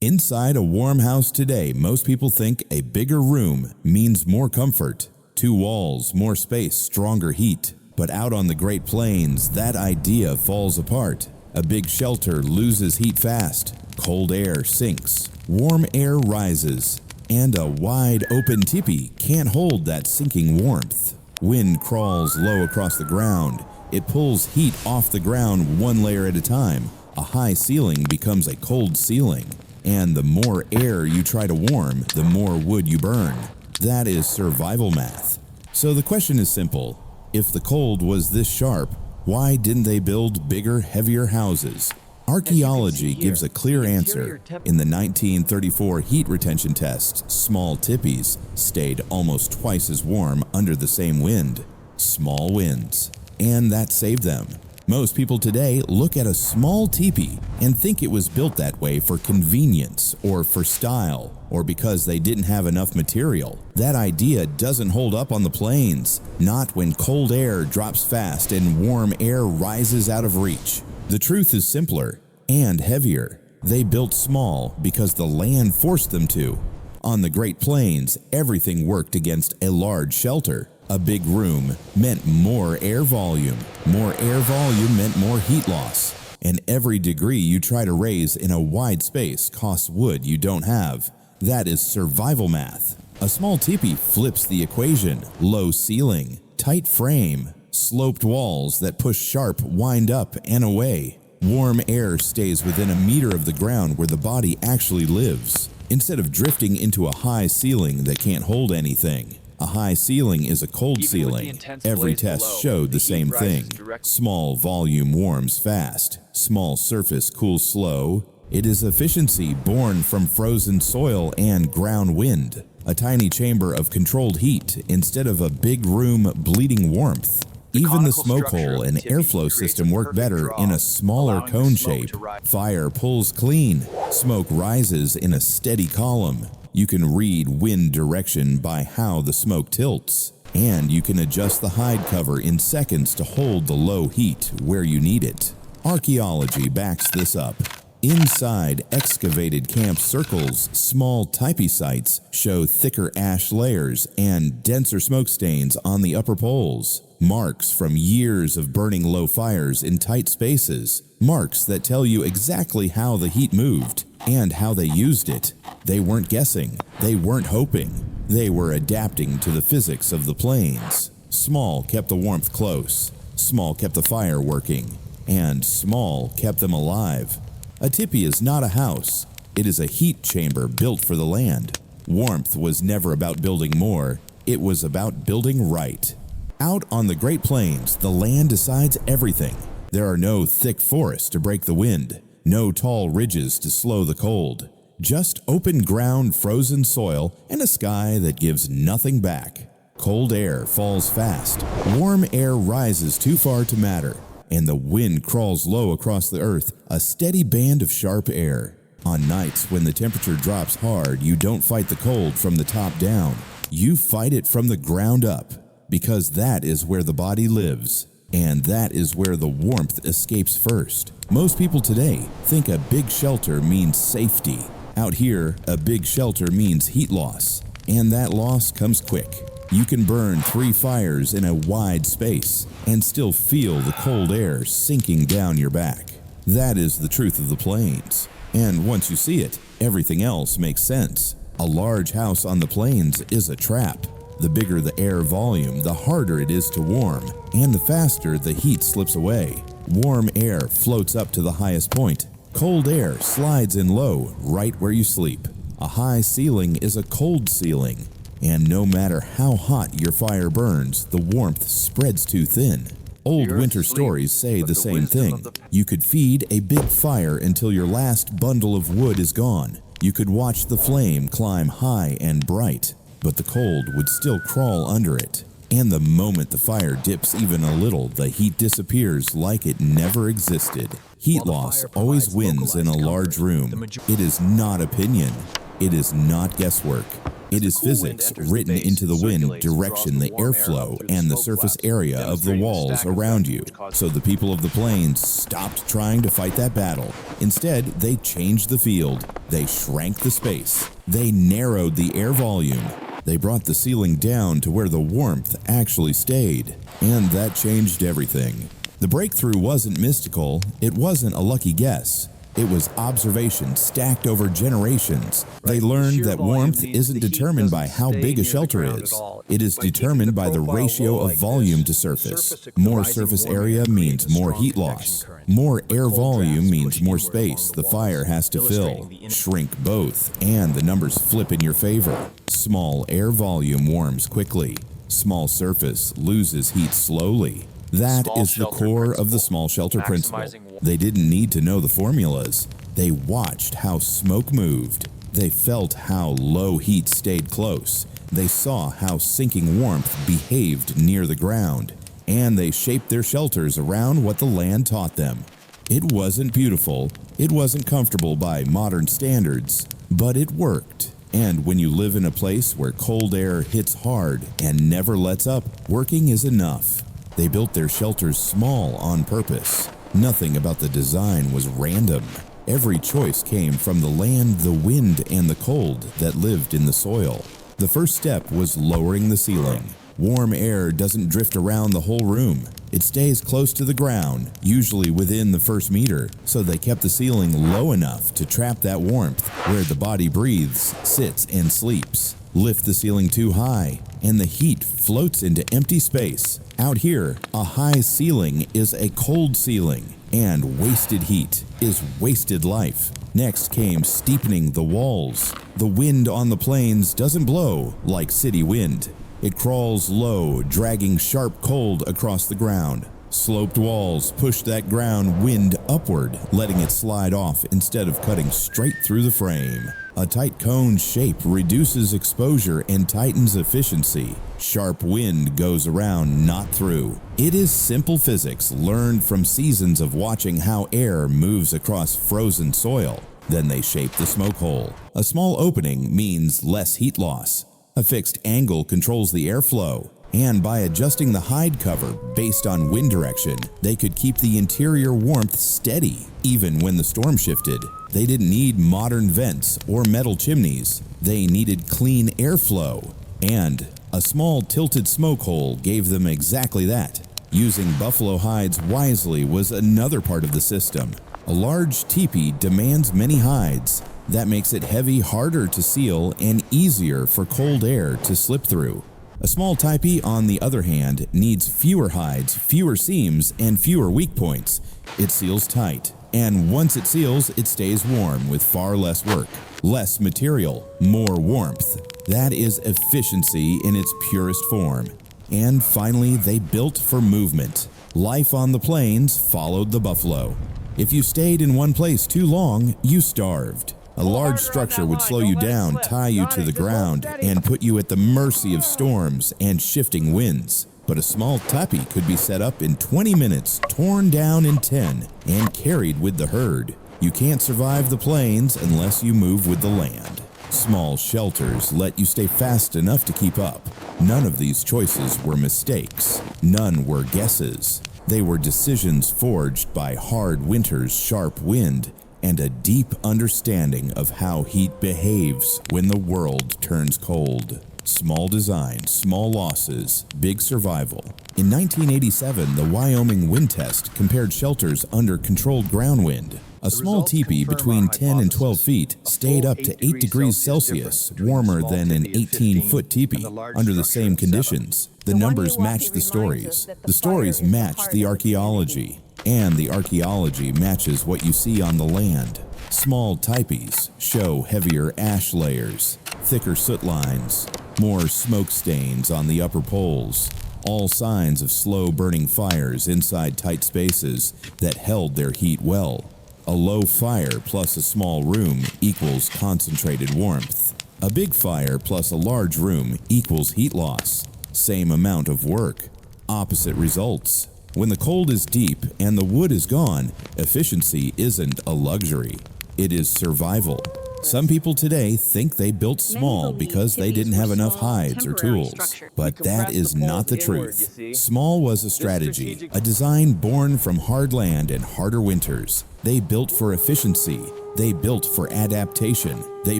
Inside a warm house today, most people think a bigger room means more comfort. 2 walls, more space, stronger heat. But out on the Great Plains, that idea falls apart. A big shelter loses heat fast. Cold air sinks. Warm air rises. And a wide open teepee can't hold that sinking warmth. Wind crawls low across the ground. It pulls heat off the ground one layer at a time. A high ceiling becomes a cold ceiling. And the more air you try to warm, the more wood you burn. That is survival math. So the question is simple. If the cold was this sharp, why didn't they build bigger, heavier houses? Archaeology gives a clear answer. In the 1934 heat retention test, small tepees stayed almost twice as warm under the same wind. Small winds. And that saved them. Most people today look at a small teepee and think it was built that way for convenience or for style or because they didn't have enough material. That idea doesn't hold up on the plains, not when cold air drops fast and warm air rises out of reach. The truth is simpler and heavier. They built small because the land forced them to. On the Great Plains, everything worked against a large shelter. A big room meant more air volume. More air volume meant more heat loss. And every degree you try to raise in a wide space costs wood you don't have. That is survival math. A small teepee flips the equation. Low ceiling, tight frame, sloped walls that push sharp wind up and away. Warm air stays within a meter of the ground where the body actually lives, instead of drifting into a high ceiling that can't hold anything. A high ceiling is a cold ceiling. Every test showed the same thing. Small volume warms fast. Small surface cools slow. It is efficiency born from frozen soil and ground wind. A tiny chamber of controlled heat instead of a big room bleeding warmth. Even the smoke hole and airflow system work better in a smaller cone shape. Fire pulls clean. Smoke rises in a steady column. You can read wind direction by how the smoke tilts. And you can adjust the hide cover in seconds to hold the low heat where you need it. Archaeology backs this up. Inside excavated camp circles, small tepee sites show thicker ash layers and denser smoke stains on the upper poles. Marks from years of burning low fires in tight spaces. Marks that tell you exactly how the heat moved and how they used it. They weren't guessing. They weren't hoping. They were adapting to the physics of the plains. Small kept the warmth close. Small kept the fire working. And small kept them alive. A teepee is not a house. It is a heat chamber built for the land. Warmth was never about building more. It was about building right. Out on the Great Plains, the land decides everything. There are no thick forests to break the wind. No tall ridges to slow the cold. Just open ground, frozen soil, and a sky that gives nothing back. Cold air falls fast. Warm air rises too far to matter. And the wind crawls low across the earth, a steady band of sharp air. On nights when the temperature drops hard, you don't fight the cold from the top down. You fight it from the ground up, because that is where the body lives. And that is where the warmth escapes first. Most people today think a big shelter means safety. Out here, a big shelter means heat loss. And that loss comes quick. You can burn 3 fires in a wide space and still feel the cold air sinking down your back. That is the truth of the plains. And once you see it, everything else makes sense. A large house on the plains is a trap. The bigger the air volume, the harder it is to warm, and the faster the heat slips away. Warm air floats up to the highest point. Cold air slides in low, right where you sleep. A high ceiling is a cold ceiling. And no matter how hot your fire burns, the warmth spreads too thin. Old winter stories say the same thing. You could feed a big fire until your last bundle of wood is gone. You could watch the flame climb high and bright, but the cold would still crawl under it. And the moment the fire dips even a little, the heat disappears like it never existed. Heat loss always wins in a large room. It is not opinion. It is not guesswork. It is physics written into the wind direction, the airflow, and the surface area of the walls around you. So the people of the plains stopped trying to fight that battle. Instead, they changed the field. They shrank the space. They narrowed the air volume. They brought the ceiling down to where the warmth actually stayed. And that changed everything. The breakthrough wasn't mystical. It wasn't a lucky guess. It was observation stacked over generations. They learned that warmth isn't determined by how big a shelter is. It is determined by the ratio of volume to surface. More surface area means more heat loss. More air volume means more space the fire has to fill. Shrink both, and the numbers flip in your favor. Small air volume warms quickly. Small surface loses heat slowly. That is the core of the small shelter principle. They didn't need to know the formulas. They watched how smoke moved. They felt how low heat stayed close. They saw how sinking warmth behaved near the ground. And they shaped their shelters around what the land taught them. It wasn't beautiful. It wasn't comfortable by modern standards. But it worked. And when you live in a place where cold air hits hard and never lets up, working is enough. They built their shelters small on purpose. Nothing about the design was random. Every choice came from the land, the wind, and the cold that lived in the soil. The first step was lowering the ceiling. Warm air doesn't drift around the whole room. It stays close to the ground, usually within the first meter, so they kept the ceiling low enough to trap that warmth where the body breathes, sits, and sleeps. Lift the ceiling too high, and the heat floats into empty space. Out here, a high ceiling is a cold ceiling, and wasted heat is wasted life. Next came steepening the walls. The wind on the plains doesn't blow like city wind. It crawls low, dragging sharp cold across the ground. Sloped walls push that ground wind upward, letting it slide off instead of cutting straight through the frame. A tight cone shape reduces exposure and tightens efficiency. Sharp wind goes around, not through. It is simple physics learned from seasons of watching how air moves across frozen soil. Then they shape the smoke hole. A small opening means less heat loss. A fixed angle controls the airflow. And by adjusting the hide cover based on wind direction, they could keep the interior warmth steady, even when the storm shifted. They didn't need modern vents or metal chimneys. They needed clean airflow. And a small tilted smoke hole gave them exactly that. Using buffalo hides wisely was another part of the system. A large tepee demands many hides. That makes it heavy, harder to seal, and easier for cold air to slip through. A small tepee, on the other hand, needs fewer hides, fewer seams, and fewer weak points. It seals tight, and once it seals, it stays warm with far less work. Less material, more warmth. That is efficiency in its purest form. And finally, they built for movement. Life on the plains followed the buffalo. If you stayed in one place too long, you starved. A large structure would slow you down, tie you to the ground, and put you at the mercy of storms and shifting winds. But a small tepee could be set up in 20 minutes, torn down in 10, and carried with the herd. You can't survive the plains unless you move with the land. Small shelters let you stay fast enough to keep up. None of these choices were mistakes. None were guesses. They were decisions forged by hard winter's sharp wind and a deep understanding of how heat behaves when the world turns cold. Small design, small losses, big survival. In 1987, the Wyoming wind test compared shelters under controlled ground wind. A small tepee between 10 and 12 feet stayed up to 8 degrees Celsius, warmer than an 18-foot tepee under the same conditions. The numbers match the stories. The stories match the archaeology. And the archaeology matches what you see on the land. Small tepees show heavier ash layers, thicker soot lines, more smoke stains on the upper poles, all signs of slow-burning fires inside tight spaces that held their heat well. A low fire plus a small room equals concentrated warmth. A big fire plus a large room equals heat loss. Same amount of work, opposite results. When the cold is deep and the wood is gone, efficiency isn't a luxury. It is survival. Some people today think they built small because they didn't have enough hides or tools. But that is not the truth. Small was a strategy, a design born from hard land and harder winters. They built for efficiency. They built for adaptation. They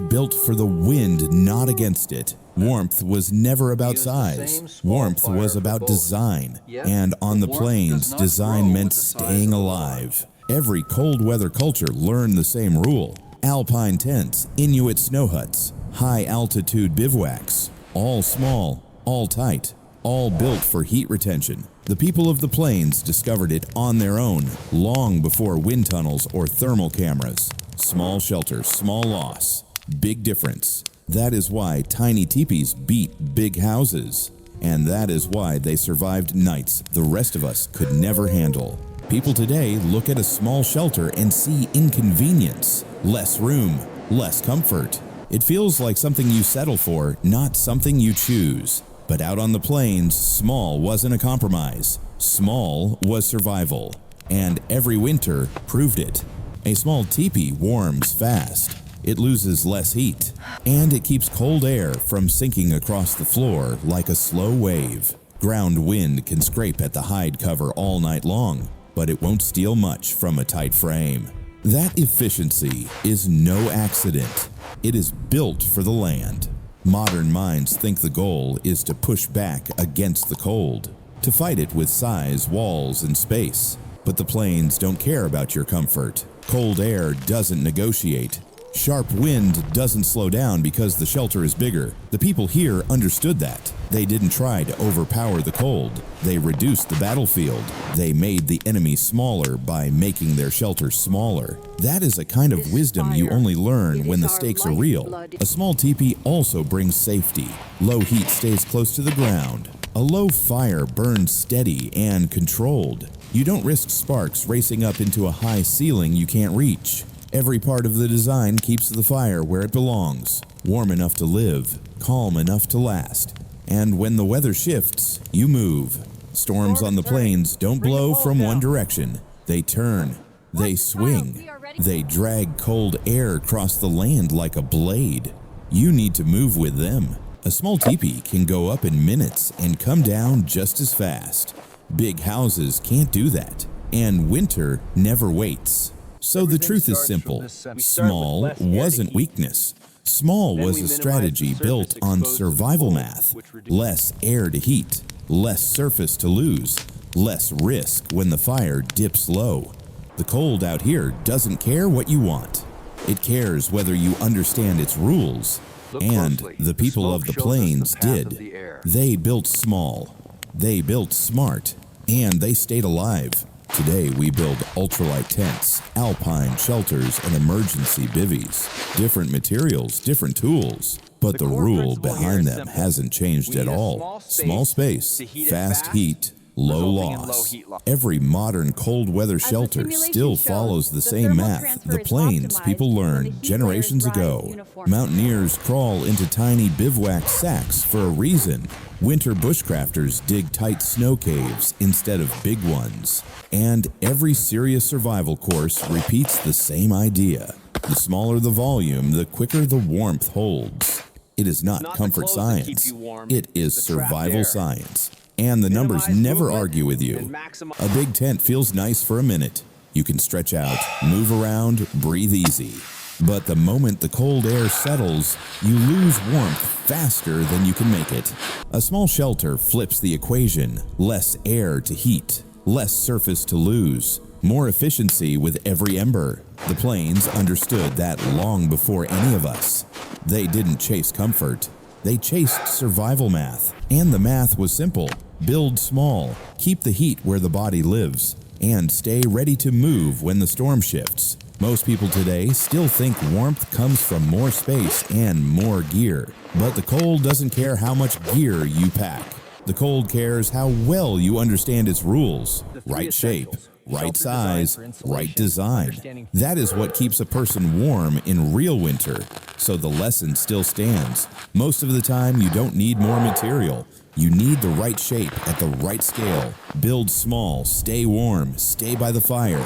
built for the wind, not against it. Warmth was never about size. Warmth was about design. And on the plains, design meant staying alive. Every cold weather culture learned the same rule. Alpine tents, Inuit snow huts, high altitude bivouacs, all small, all tight, all built for heat retention. The people of the plains discovered it on their own, long before wind tunnels or thermal cameras. Small shelter, small loss, big difference. That is why tiny teepees beat big houses. And that is why they survived nights the rest of us could never handle. People today look at a small shelter and see inconvenience, less room, less comfort. It feels like something you settle for, not something you choose. But out on the plains, small wasn't a compromise. Small was survival. And every winter proved it. A small teepee warms fast. It loses less heat. And it keeps cold air from sinking across the floor like a slow wave. Ground wind can scrape at the hide cover all night long, but it won't steal much from a tight frame. That efficiency is no accident. It is built for the land. Modern minds think the goal is to push back against the cold, to fight it with size, walls, and space. But the plains don't care about your comfort. Cold air doesn't negotiate. Sharp wind doesn't slow down because the shelter is bigger. The people here understood that. They didn't try to overpower the cold. They reduced the battlefield. They made the enemy smaller by making their shelter smaller. That is a kind of wisdom you only learn when the stakes are real. A small teepee also brings safety. Low heat stays close to the ground. A low fire burns steady and controlled. You don't risk sparks racing up into a high ceiling you can't reach. Every part of the design keeps the fire where it belongs, warm enough to live, calm enough to last. And when the weather shifts, you move. Storms on the plains don't blow from one direction. They turn, they swing, they drag cold air across the land like a blade. You need to move with them. A small teepee can go up in minutes and come down just as fast. Big houses can't do that, and winter never waits. So the truth is simple. Small wasn't weakness. Small was a strategy built on survival math. Less air to heat, less surface to lose, less risk when the fire dips low. The cold out here doesn't care what you want. It cares whether you understand its rules. And the people of the plains did. They built small. They built smart. And they stayed alive. Today we build ultralight tents, alpine shelters, and emergency bivvies. Different materials, different tools. But the rule behind them hasn't changed at all. Small space, fast heat, low loss. Every modern cold weather shelter still follows the same math the plains people learned generations ago. Mountaineers crawl into tiny bivouac sacks for a reason. Winter bushcrafters dig tight snow caves instead of big ones. And every serious survival course repeats the same idea. The smaller the volume, the quicker the warmth holds. It is not comfort science. It is survival science. And the numbers never argue with you. A big tent feels nice for a minute. You can stretch out, move around, breathe easy. But the moment the cold air settles, you lose warmth faster than you can make it. A small shelter flips the equation. Less air to heat, less surface to lose, more efficiency with every ember. The plains understood that long before any of us. They didn't chase comfort. They chased survival math. And the math was simple. Build small, keep the heat where the body lives, and stay ready to move when the storm shifts. Most people today still think warmth comes from more space and more gear. But the cold doesn't care how much gear you pack. The cold cares how well you understand its rules. Right shape, right size, right design. That is what keeps a person warm in real winter. So the lesson still stands. Most of the time, you don't need more material. You need the right shape at the right scale. Build small, stay warm, stay by the fire.